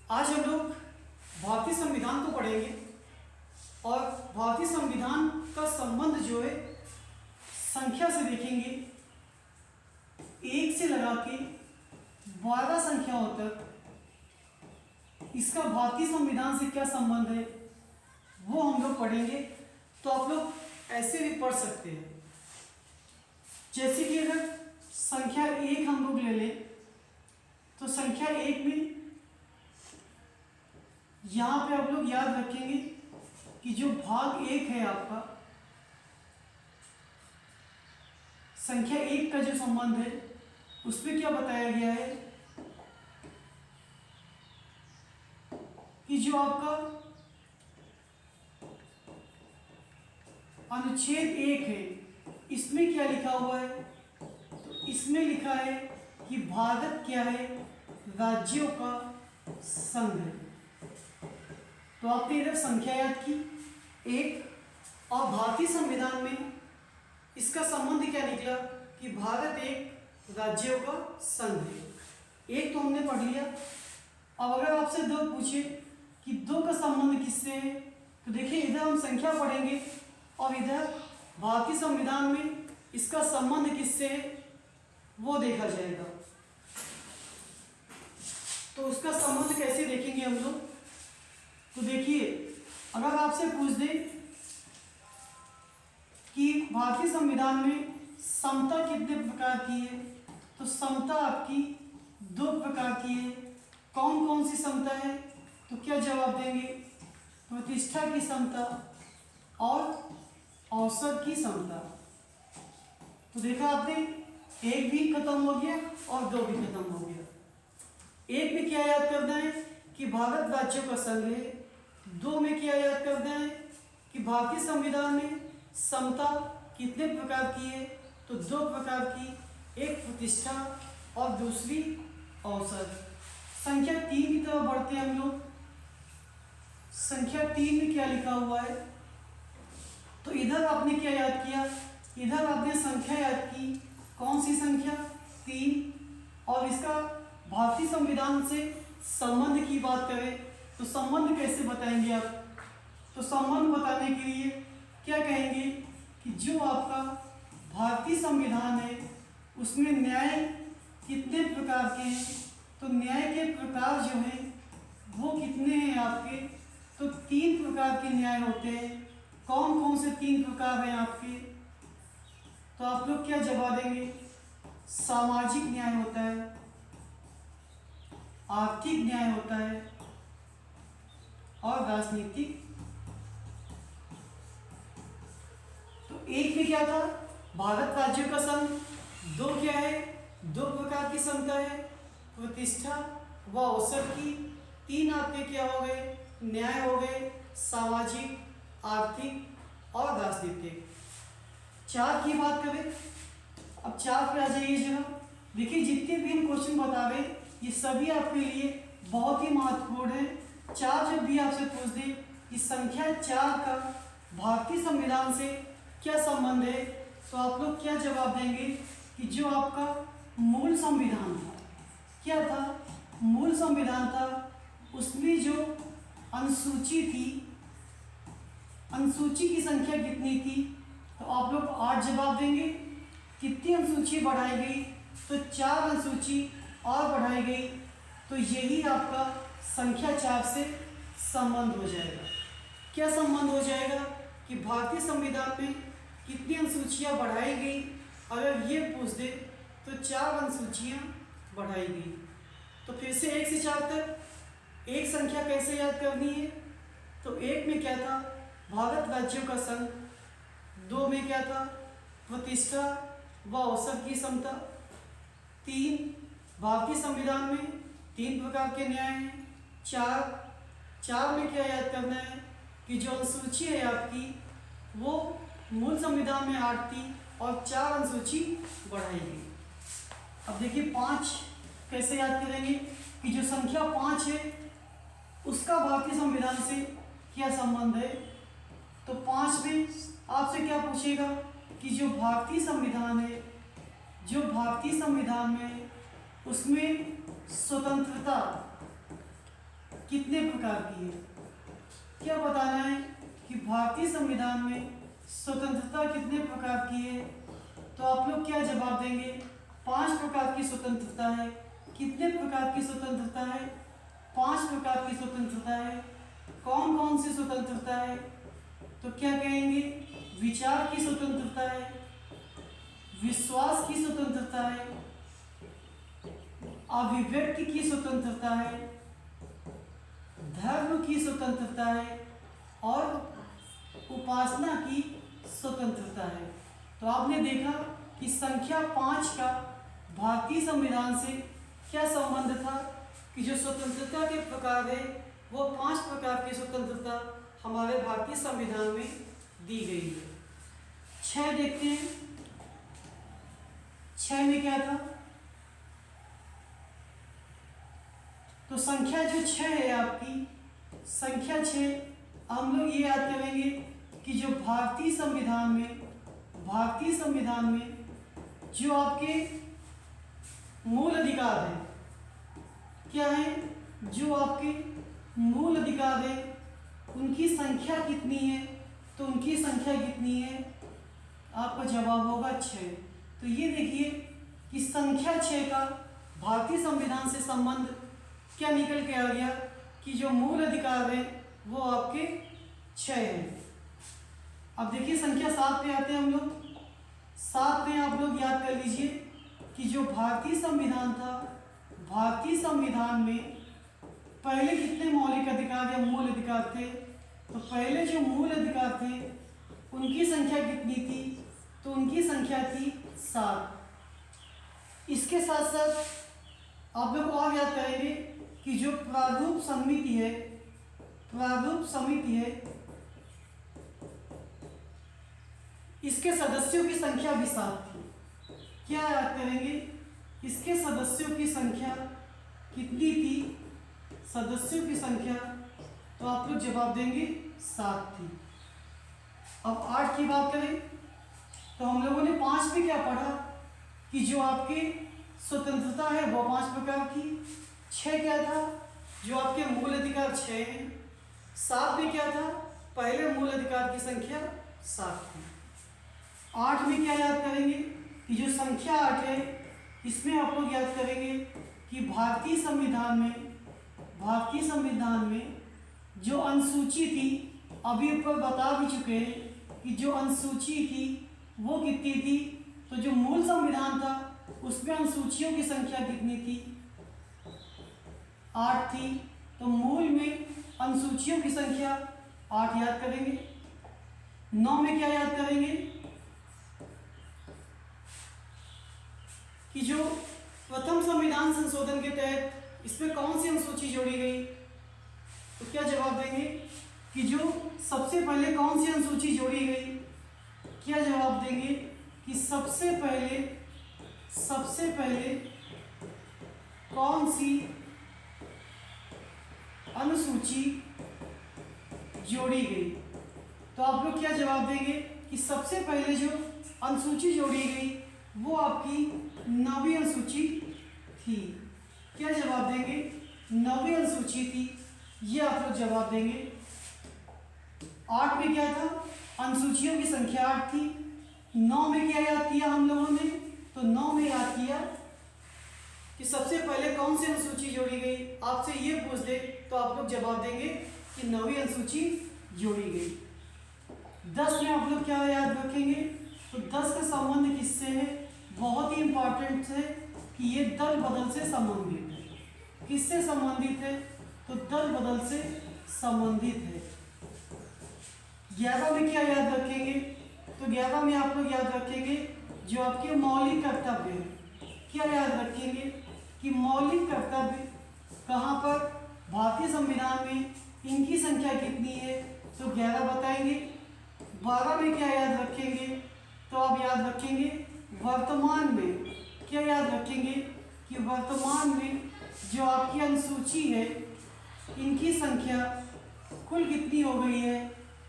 आज हम लोग भारतीय संविधान को पढ़ेंगे और भारतीय संविधान का संबंध जो है संख्या से देखेंगे। 1 से लगा के 12 संख्याओं तक इसका भारतीय संविधान से क्या संबंध है वो हम लोग पढ़ेंगे। तो आप लोग ऐसे भी पढ़ सकते हैं, जैसे कि अगर संख्या 1 हम लोग ले लें तो संख्या 1 में यहाँ पे आप लोग याद रखेंगे कि जो भाग 1 है आपका, संख्या 1 का जो संबंध है उसमें क्या बताया गया है कि जो आपका अनुच्छेद 1 है इसमें क्या लिखा हुआ है, तो इसमें लिखा है कि भारत क्या है, राज्यों का संघ है। तो आपने इधर संख्या याद की 1 और भारतीय संविधान में इसका संबंध क्या निकला कि भारत एक राज्यों का संघ है। 1 तो हमने पढ़ लिया। अब अगर आपसे 2 पूछे कि 2 का संबंध किससे है, तो देखिए इधर हम संख्या पढ़ेंगे और इधर भारतीय संविधान में इसका संबंध किससे है वो देखा जाएगा। तो उसका संबंध कैसे देखेंगे हम लोग, तो देखिए अगर आपसे पूछ दे कि भारतीय संविधान में समता कितने प्रकार की है, तो समता आपकी 2 प्रकार की है। कौन कौन सी समता है, तो क्या जवाब देंगे, प्रतिष्ठा की समता और औसत की समता। तो देखा आपने 1 भी खत्म हो गया और 2 भी खत्म हो गया। 1 में क्या याद करना है कि भारत राज्यों का संघ है। 2 में क्या याद करना है कि भारतीय संविधान में समता कितने प्रकार की है, तो 2 प्रकार की, एक प्रतिष्ठा और दूसरी औसत। संख्या 3 की तरफ बढ़ते हैं हम लोग। संख्या 3 में क्या लिखा हुआ है, तो इधर आपने क्या याद किया, इधर आपने संख्या याद की। कौन सी संख्या, 3। और इसका भारतीय संविधान से संबंध की बात करें तो संबंध कैसे बताएंगे आप, तो संबंध बताने के लिए क्या कहेंगे कि जो आपका भारतीय संविधान है उसमें न्याय कितने प्रकार के हैं, तो न्याय के प्रकार जो हैं वो कितने हैं आपके, तो 3 प्रकार के न्याय होते हैं। कौन कौन से 3 प्रकार हैं आपके, तो आप लोग क्या जवाब देंगे, सामाजिक न्याय होता है, आर्थिक न्याय होता है और राजनीतिक। तो 1 में क्या था, भारत राज्यों का संघ। 2 क्या है, 2 प्रकार की समता है, प्रतिष्ठा व औसत की। 3 आपके क्या हो गए, न्याय हो गए, सामाजिक, आर्थिक और राजनीतिक। 4 की बात करें, अब 4 पे आ जाइए जरा। देखिए जितने भी हम क्वेश्चन बता रहे ये सभी आपके लिए बहुत ही महत्वपूर्ण है। 4 जब भी आपसे पूछ दे कि संख्या 4 का भारतीय संविधान से क्या संबंध है, तो आप लोग क्या जवाब देंगे कि जो आपका मूल संविधान था, क्या था, मूल संविधान था, उसमें जो अनुसूची थी, अनुसूची की संख्या कितनी थी, तो आप लोग 8 जवाब देंगे। कितनी अनुसूची बढ़ाई गई, तो 4 अनुसूची और बढ़ाई गई, तो यही आपका संख्या 4 से संबंध हो जाएगा। क्या संबंध हो जाएगा कि भारतीय संविधान में कितनी अनुसूचियां बढ़ाई गई, अगर ये पूछ दे तो 4 अनुसूचियां बढ़ाई गई। तो फिर से 1 से 4 तक एक संख्या कैसे याद करनी है, तो 1 में क्या था, भारत राज्यों का संघ। 2 में क्या था, प्रतिष्ठा व औसत की समता। 3 भारतीय संविधान में 3 प्रकार के न्याय हैं। 4 में क्या याद करना है कि जो अनुसूची है आपकी वो मूल संविधान में 8 थी और 4 अनुसूची बढ़ाई गई। अब देखिए 5 कैसे याद करेंगे कि जो संख्या 5 है उसका भारतीय संविधान से क्या संबंध है, तो 5 में आपसे क्या पूछेगा कि जो भारतीय संविधान है, जो भारतीय संविधान में उसमें स्वतंत्रता कितने प्रकार की है? क्या बताना है कि भारतीय संविधान में स्वतंत्रता कितने प्रकार की है? तो आप लोग क्या जवाब देंगे? 5 प्रकार की स्वतंत्रता है। कितने प्रकार की स्वतंत्रता है? 5 प्रकार की स्वतंत्रता है। कौन कौन सी स्वतंत्रता है? तो क्या कहेंगे? विचार की स्वतंत्रता है, विश्वास की स्वतंत्रता है, अभिव्यक्ति की स्वतंत्रता है, धर्म की स्वतंत्रता है और उपासना की स्वतंत्रता है। तो आपने देखा कि संख्या 5 का भारतीय संविधान से क्या संबंध था कि जो स्वतंत्रता के प्रकार है वो 5 प्रकार की स्वतंत्रता हमारे भारतीय संविधान में दी गई है। 6 देखते हैं। 6 में क्या था? तो संख्या जो 6 है आपकी, संख्या 6 हम लोग ये याद करेंगे कि जो भारतीय संविधान में जो आपके मूल अधिकार है, क्या है? जो आपके मूल अधिकार है उनकी संख्या कितनी है? तो उनकी संख्या कितनी है? आपका जवाब होगा 6। तो ये देखिए कि संख्या 6 का भारतीय संविधान से संबंध क्या निकल के आ गया कि जो मूल अधिकार है वो आपके 6 हैं। अब देखिए संख्या 7 पे आते हैं हम लोग। 7 में आप लोग याद कर लीजिए कि जो भारतीय संविधान था, भारतीय संविधान में पहले कितने मौलिक अधिकार या मूल अधिकार थे? तो पहले जो मूल अधिकार थे उनकी संख्या कितनी थी? तो उनकी संख्या थी 7। इसके साथ साथ आप लोग और याद करेंगे कि जो प्रारूप समिति है इसके सदस्यों की संख्या भी 7 थी। क्या याद करेंगे? इसके सदस्यों की संख्या कितनी थी? सदस्यों की संख्या, तो आप लोग जवाब देंगे 7 थी। अब 8 की बात करें तो हम लोगों ने 5 में क्या पढ़ा कि जो आपकी स्वतंत्रता है वो 5 प्रकार की। 6 क्या था? जो आपके मूल अधिकार 6 हैं। 7 में क्या था? पहले मूल अधिकार की संख्या 7 थी। 8 में क्या याद करेंगे कि जो संख्या 8 है इसमें आप लोग याद करेंगे कि भारतीय संविधान में जो अनुसूची थी, अभी ऊपर बता भी चुके हैं कि जो अनुसूची थी वो कितनी थी? तो जो मूल संविधान था उसमें अनुसूचियों की संख्या कितनी थी? 8 थी। तो मूल में अनुसूचियों की संख्या 8 याद करेंगे। 9 में क्या याद करेंगे कि जो प्रथम संविधान संशोधन के तहत इसमें कौन सी अनुसूची जोड़ी गई? तो क्या जवाब देंगे कि जो सबसे पहले कौन सी अनुसूची जोड़ी गई? क्या जवाब देंगे कि सबसे पहले कौन सी अनुसूची जोड़ी गई? तो आप लोग क्या जवाब देंगे कि सबसे पहले जो अनुसूची जोड़ी गई वो आपकी 9वीं अनुसूची थी। क्या जवाब देंगे? 9वीं अनुसूची थी, ये आप लोग जवाब देंगे। 8 में क्या था? अनुसूचियों की संख्या 8 थी। 9 में क्या याद किया हम लोगों ने? तो 9 में याद किया कि सबसे पहले कौन सी अनुसूची जोड़ी गई। आपसे ये पूछ दे तो आप लोग जवाब देंगे कि 9वीं अनुसूची जोड़ी गई। 10 में आप लोग क्या याद रखेंगे? तो 10 का संबंध किससे है? बहुत ही इंपॉर्टेंट है कि ये दल बदल से संबंधित है। किससे संबंधित है? तो दल बदल से संबंधित है। 11 में क्या याद रखेंगे? तो 11 में आप लोग याद रखेंगे जो आपके मौलिक कर्तव्य है। क्या याद रखेंगे कि मौलिक कर्तव्य कहाँ पर? भारतीय संविधान में इनकी संख्या कितनी है? तो 11 बताएंगे। 12 में क्या याद रखेंगे? तो आप याद रखेंगे वर्तमान में। क्या याद रखेंगे कि वर्तमान में जो आपकी अनुसूची है इनकी संख्या कुल कितनी हो गई है?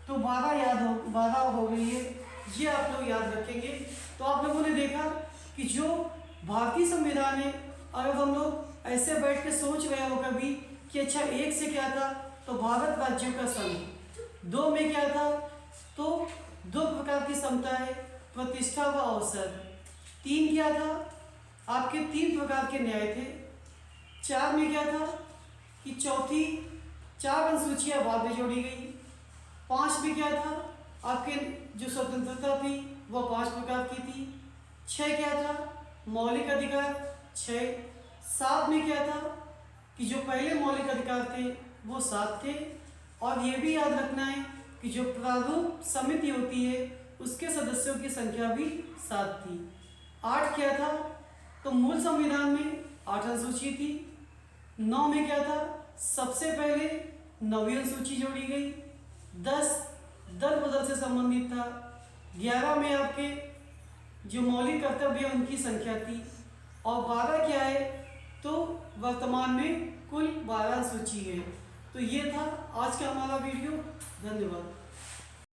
तो 12 हो गई है, ये आप लोग याद रखेंगे। तो आप लोगों ने देखा कि जो भारतीय संविधान है, अगर हम लोग ऐसे बैठ के सोच रहे हो कभी कि अच्छा 1 से क्या था, तो भारत राज्यों का संघ। 2 में क्या था, तो 2 प्रकार की समता है, प्रतिष्ठा व अवसर। 3 क्या था, आपके 3 प्रकार के न्याय थे। 4 में क्या था कि चौथी 4 अनुसूचियाँ बाद में जोड़ी गई। 5 में क्या था, आपके जो स्वतंत्रता थी वह 5 प्रकार की थी। 6 क्या था, मौलिक अधिकार 6। 7 में क्या था कि जो पहले मौलिक अधिकार थे वो 7 थे। और ये भी याद रखना है कि जो प्रारूप समिति होती है उसके सदस्यों की संख्या भी 7 थी। 8 क्या था, तो मूल संविधान में 8 अनुसूची थी। 9 में क्या था, सबसे पहले 9वीं अनुसूची जोड़ी गई। 10 दल बदल से संबंधित था। 11 में आपके जो मौलिक कर्तव्य है उनकी संख्या थी। और 12 क्या है, तो वर्तमान में कुल 12 अनुसूची है। तो ये था आज का हमारा वीडियो। धन्यवाद।